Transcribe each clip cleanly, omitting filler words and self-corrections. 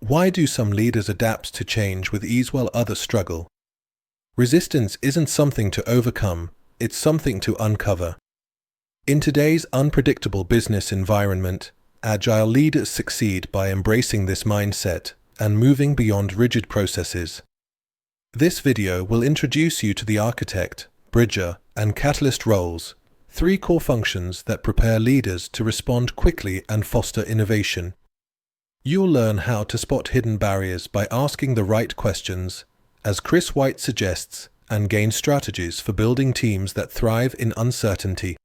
Why do some leaders adapt to change with ease while others struggle? Resistance isn't something to overcome, it's something to uncover. In today's unpredictable business environment, Agile leaders succeed by embracing this mindset and moving beyond rigid processes. This video will introduce you to the architect, bridger, and catalyst roles, three core functions that prepare leaders to respond quickly and foster innovation. You'll learn how to spot hidden barriers by asking the right questions, as Chris White suggests, and gain strategies for building teams that thrive in uncertainty.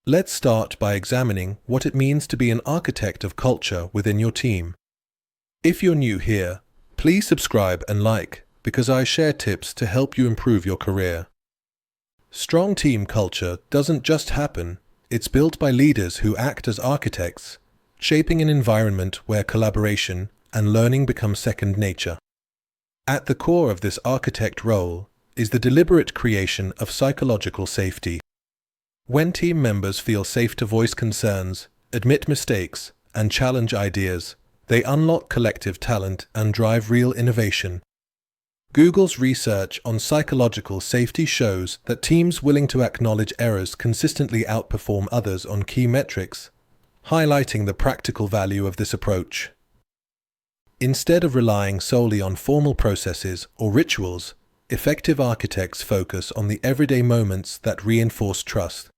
Let's start by examining what it means to be an architect of culture within your team. If you're new here, please subscribe and like, because I share tips to help you improve your career. Strong team culture doesn't just happen, it's built by leaders who act as architects, shaping an environment where collaboration and learning become second nature. At the core of this architect role is the deliberate creation of psychological safety. When team members feel safe to voice concerns, admit mistakes, and challenge ideas, they unlock collective talent and drive real innovation. Google's research on psychological safety shows that teams willing to acknowledge errors consistently outperform others on key metrics, highlighting the practical value of this approach. Instead of relying solely on formal processes or rituals, effective architects focus on the everyday moments that reinforce trust.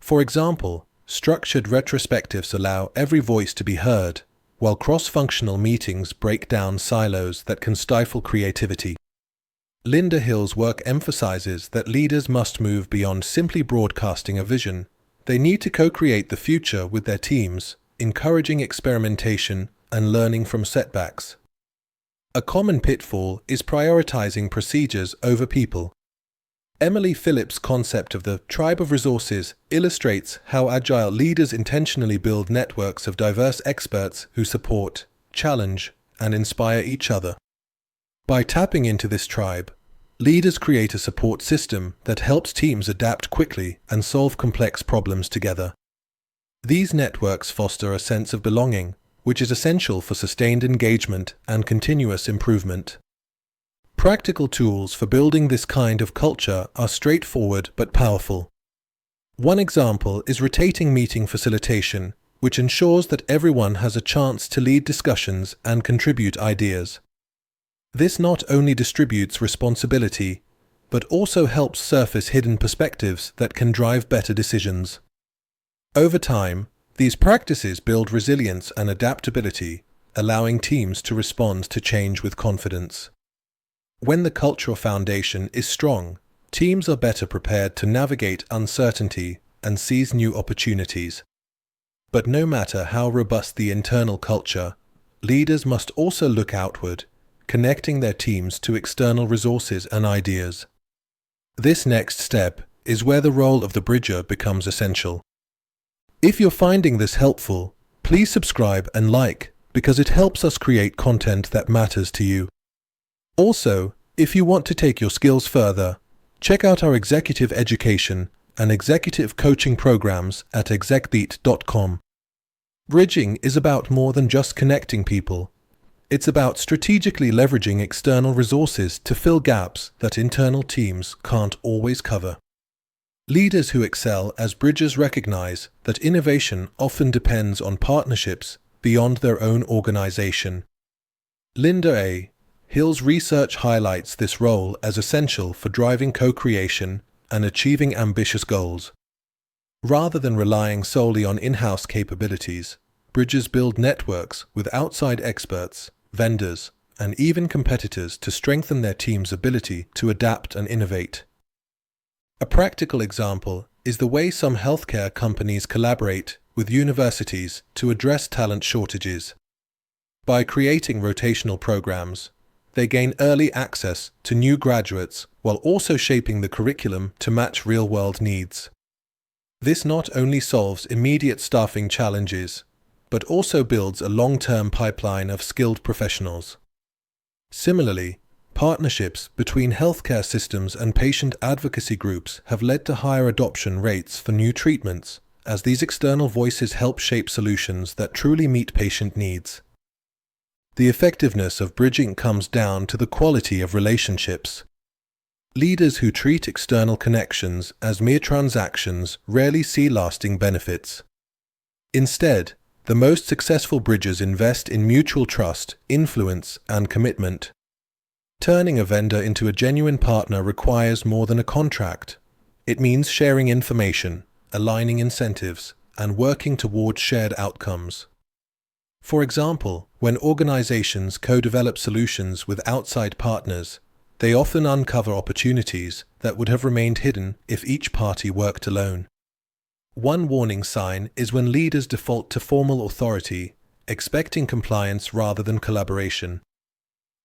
For example, structured retrospectives allow every voice to be heard, while cross-functional meetings break down silos that can stifle creativity. Linda Hill's work emphasizes that leaders must move beyond simply broadcasting a vision. They need to co-create the future with their teams, encouraging experimentation and learning from setbacks. A common pitfall is prioritizing procedures over people. Emily Phillips' concept of the tribe of resources illustrates how Agile leaders intentionally build networks of diverse experts who support, challenge, and inspire each other. By tapping into this tribe, leaders create a support system that helps teams adapt quickly and solve complex problems together. These networks foster a sense of belonging, which is essential for sustained engagement and continuous improvement. Practical tools for building this kind of culture are straightforward but powerful. One example is rotating meeting facilitation, which ensures that everyone has a chance to lead discussions and contribute ideas. This not only distributes responsibility, but also helps surface hidden perspectives that can drive better decisions. Over time, these practices build resilience and adaptability, allowing teams to respond to change with confidence. When the cultural foundation is strong, teams are better prepared to navigate uncertainty and seize new opportunities. But no matter how robust the internal culture, leaders must also look outward, connecting their teams to external resources and ideas. This next step is where the role of the bridger becomes essential. If you're finding this helpful, please subscribe and like, because it helps us create content that matters to you. Also, if you want to take your skills further, check out our executive education and executive coaching programs at execbeat.com. Bridging is about more than just connecting people. It's about strategically leveraging external resources to fill gaps that internal teams can't always cover. Leaders who excel as bridgers recognize that innovation often depends on partnerships beyond their own organization. Linda A. Hill's research highlights this role as essential for driving co-creation and achieving ambitious goals. Rather than relying solely on in-house capabilities, bridgers build networks with outside experts, vendors, and even competitors to strengthen their team's ability to adapt and innovate. A practical example is the way some healthcare companies collaborate with universities to address talent shortages. By creating rotational programs, they gain early access to new graduates while also shaping the curriculum to match real-world needs. This not only solves immediate staffing challenges, but also builds a long-term pipeline of skilled professionals. Similarly, partnerships between healthcare systems and patient advocacy groups have led to higher adoption rates for new treatments, as these external voices help shape solutions that truly meet patient needs. The effectiveness of bridging comes down to the quality of relationships. Leaders who treat external connections as mere transactions rarely see lasting benefits. Instead, the most successful bridgers invest in mutual trust, influence, and commitment. Turning a vendor into a genuine partner requires more than a contract. It means sharing information, aligning incentives, and working toward shared outcomes. For example, when organizations co-develop solutions with outside partners, they often uncover opportunities that would have remained hidden if each party worked alone. One warning sign is when leaders default to formal authority, expecting compliance rather than collaboration.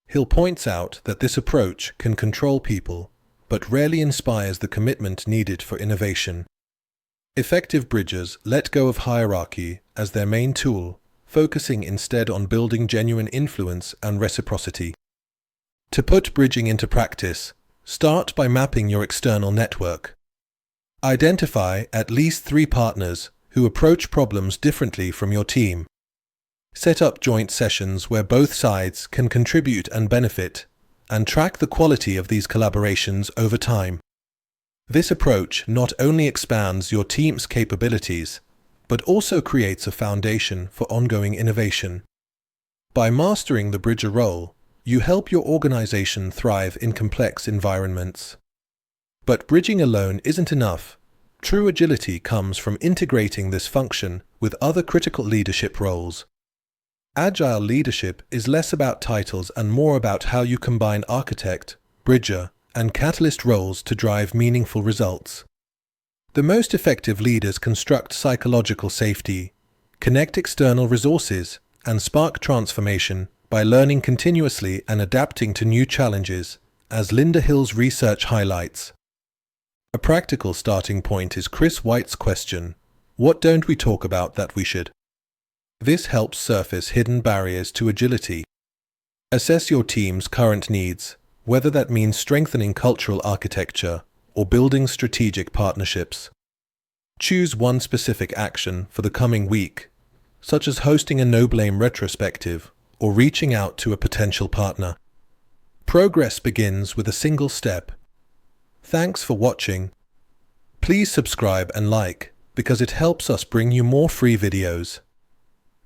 Hill points out that this approach can control people, but rarely inspires the commitment needed for innovation. Effective bridgers let go of hierarchy as their main tool, focusing instead on building genuine influence and reciprocity. To put bridging into practice, start by mapping your external network. Identify at least 3 partners who approach problems differently from your team. Set up joint sessions where both sides can contribute and benefit, and track the quality of these collaborations over time. This approach not only expands your team's capabilities, but also creates a foundation for ongoing innovation. By mastering the bridger role, you help your organization thrive in complex environments. But bridging alone isn't enough. True agility comes from integrating this function with other critical leadership roles. Agile leadership is less about titles and more about how you combine architect, bridger, and catalyst roles to drive meaningful results. The most effective leaders construct psychological safety, connect external resources, and spark transformation by learning continuously and adapting to new challenges, as Linda Hill's research highlights. A practical starting point is Chris White's question, "What don't we talk about that we should?" This helps surface hidden barriers to agility. Assess your team's current needs, whether that means strengthening cultural architecture or building strategic partnerships. Choose one specific action for the coming week, such as hosting a no-blame retrospective or reaching out to a potential partner. Progress begins with a single step. Thanks for watching. Please subscribe and like, because it helps us bring you more free videos.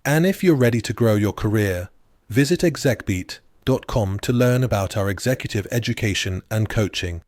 And if you're ready to grow your career, visit execbeat.com to learn about our executive education and coaching.